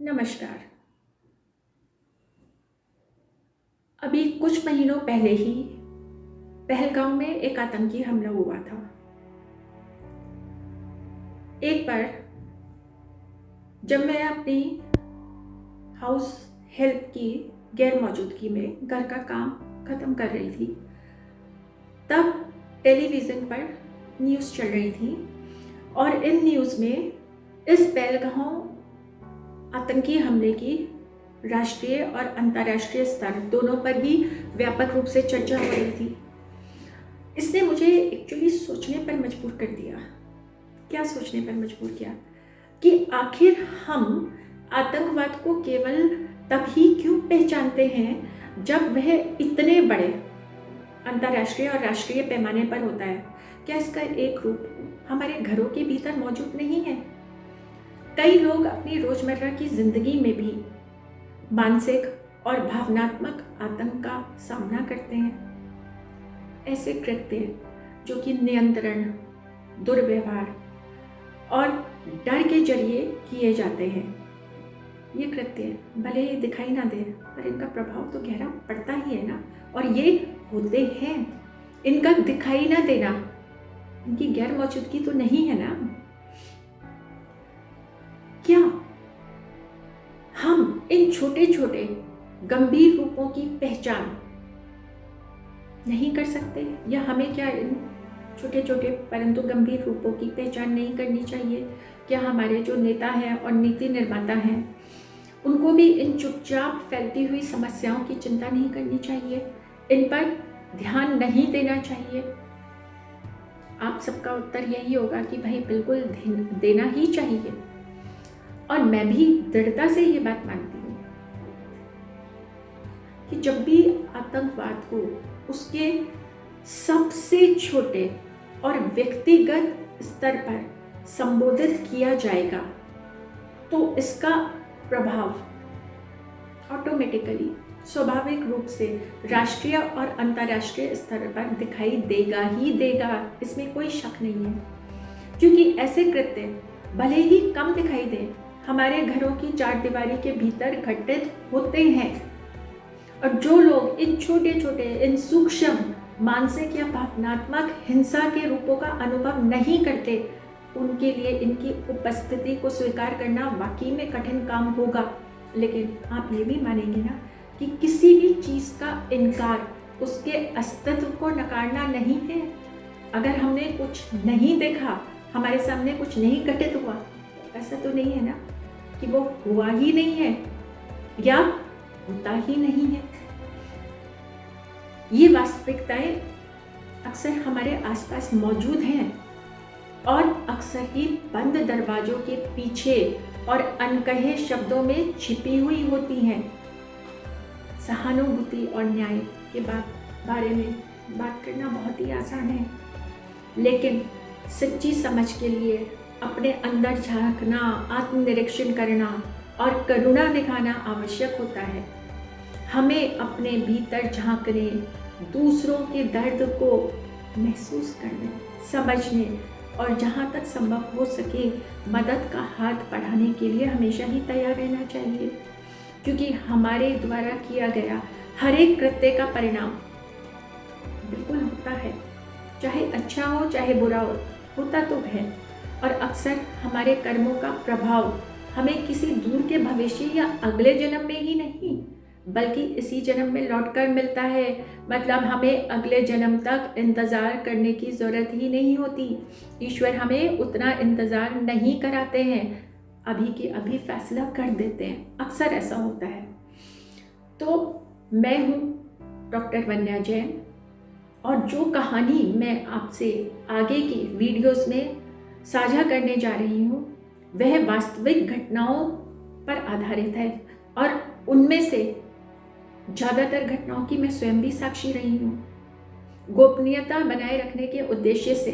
नमस्कार। अभी कुछ महीनों पहले ही पहलगाम में एक आतंकी हमला हुआ था। एक बार जब मैं अपनी हाउस हेल्प की गैर मौजूदगी में घर का काम ख़त्म कर रही थी, तब टेलीविज़न पर न्यूज़ चल रही थी और इन न्यूज़ में इस पहलगाम आतंकी हमले की राष्ट्रीय और अंतर्राष्ट्रीय स्तर दोनों पर ही व्यापक रूप से चर्चा हो रही थी। इसने मुझे एक्चुअली सोचने पर मजबूर कर दिया। क्या सोचने पर मजबूर किया कि आखिर हम आतंकवाद को केवल तब ही क्यों पहचानते हैं जब वह इतने बड़े अंतर्राष्ट्रीय और राष्ट्रीय पैमाने पर होता है। क्या इसका एक रूप हमारे घरों के भीतर मौजूद नहीं है? कई लोग अपनी रोजमर्रा की जिंदगी में भी मानसिक और भावनात्मक आतंक का सामना करते हैं। ऐसे कृत्य जो कि नियंत्रण, दुर्व्यवहार और डर के जरिए किए जाते हैं, ये कृत्य भले ही दिखाई ना दे पर इनका प्रभाव तो गहरा पड़ता ही है ना। और ये होते हैं, इनका दिखाई ना देना, इनकी गैर मौजूदगी तो नहीं है ना। क्या हम इन छोटे छोटे गंभीर रूपों की पहचान नहीं कर सकते? या हमें क्या इन छोटे छोटे परंतु गंभीर रूपों की पहचान नहीं करनी चाहिए? क्या हमारे जो नेता हैं और नीति निर्माता हैं उनको भी इन चुपचाप फैलती हुई समस्याओं की चिंता नहीं करनी चाहिए? इन पर ध्यान नहीं देना चाहिए? आप सबका उत्तर यही होगा कि भाई बिल्कुल देना ही चाहिए। और मैं भी दृढ़ता से ये बात मानती हूँ कि जब भी आतंकवाद को उसके सबसे छोटे और व्यक्तिगत स्तर पर संबोधित किया जाएगा तो इसका प्रभाव ऑटोमेटिकली स्वाभाविक रूप से राष्ट्रीय और अंतर्राष्ट्रीय स्तर पर दिखाई देगा ही देगा। इसमें कोई शक नहीं है, क्योंकि ऐसे कृत्य भले ही कम दिखाई दें, हमारे घरों की चारदीवारी के भीतर घटित होते हैं। और जो लोग इन छोटे छोटे, इन सूक्ष्म मानसिक या भावनात्मक हिंसा के रूपों का अनुभव नहीं करते, उनके लिए इनकी उपस्थिति को स्वीकार करना वाकई में कठिन काम होगा। लेकिन आप ये भी मानेंगे ना कि किसी भी चीज़ का इनकार उसके अस्तित्व को नकारना नहीं है। अगर हमने कुछ नहीं देखा, हमारे सामने कुछ नहीं घटित हुआ, ऐसा तो नहीं है ना कि वो हुआ ही नहीं है या होता ही नहीं है। ये वास्तविकताएं अक्सर हमारे आसपास मौजूद हैं और अक्सर ही बंद दरवाजों के पीछे और अनकहे शब्दों में छिपी हुई होती हैं। सहानुभूति और न्याय के बारे में बात करना बहुत ही आसान है, लेकिन सच्ची समझ के लिए अपने अंदर झांकना, आत्मनिरीक्षण करना और करुणा दिखाना आवश्यक होता है। हमें अपने भीतर झांकने, दूसरों के दर्द को महसूस करने, समझने और जहाँ तक संभव हो सके मदद का हाथ बढ़ाने के लिए हमेशा ही तैयार रहना चाहिए, क्योंकि हमारे द्वारा किया गया हर एक कृत्य का परिणाम बिल्कुल होता है, चाहे अच्छा हो चाहे बुरा हो, होता तो है। और अक्सर हमारे कर्मों का प्रभाव हमें किसी दूर के भविष्य या अगले जन्म में ही नहीं बल्कि इसी जन्म में लौटकर मिलता है। मतलब हमें अगले जन्म तक इंतज़ार करने की ज़रूरत ही नहीं होती। ईश्वर हमें उतना इंतज़ार नहीं कराते हैं, अभी के अभी फैसला कर देते हैं। अक्सर ऐसा होता है। तो मैं हूँ डॉक्टर वन्या जैन, और जो कहानी मैं आपसे आगे की वीडियोस में साझा करने जा रही हूँ वह वास्तविक घटनाओं पर आधारित है और उनमें से ज़्यादातर घटनाओं की मैं स्वयं भी साक्षी रही हूँ। गोपनीयता बनाए रखने के उद्देश्य से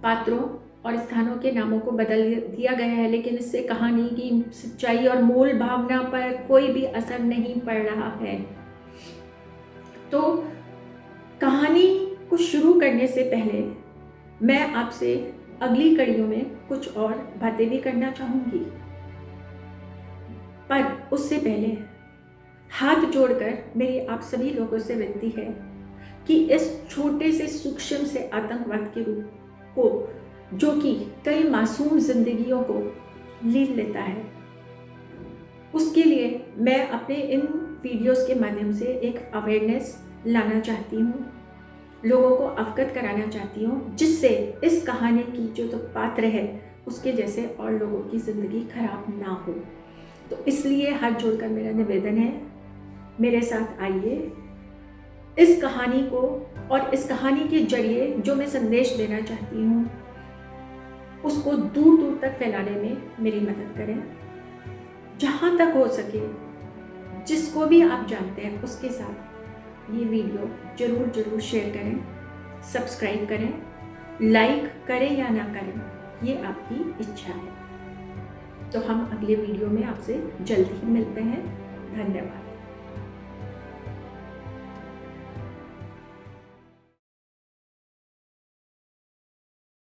पात्रों और स्थानों के नामों को बदल दिया गया है, लेकिन इससे कहानी की सच्चाई और मूल भावना पर कोई भी असर नहीं पड़ रहा है। तो कहानी को शुरू करने से पहले मैं आपसे अगली कड़ियों में कुछ और बातें भी करना चाहूँगी। पर उससे पहले हाथ जोड़कर मेरी आप सभी लोगों से विनती है कि इस छोटे से सूक्ष्म से आतंकवाद के रूप को, जो कि कई मासूम जिंदगियों को लील लेता है, उसके लिए मैं अपने इन वीडियोस के माध्यम से एक अवेयरनेस लाना चाहती हूँ, लोगों को अवगत कराना चाहती हूँ, जिससे इस कहानी की जो तो पात्र है उसके जैसे और लोगों की ज़िंदगी खराब ना हो। तो इसलिए हाथ जोड़कर मेरा निवेदन है, मेरे साथ आइए, इस कहानी को और इस कहानी के जरिए जो मैं संदेश देना चाहती हूँ उसको दूर दूर तक फैलाने में मेरी मदद करें। जहाँ तक हो सके जिसको भी आप जानते हैं उसके साथ ये वीडियो ज़रूर ज़रूर शेयर करें, सब्सक्राइब करें, लाइक करें या ना करें, ये आपकी इच्छा है। तो हम अगले वीडियो में आपसे जल्द ही मिलते हैं। धन्यवाद।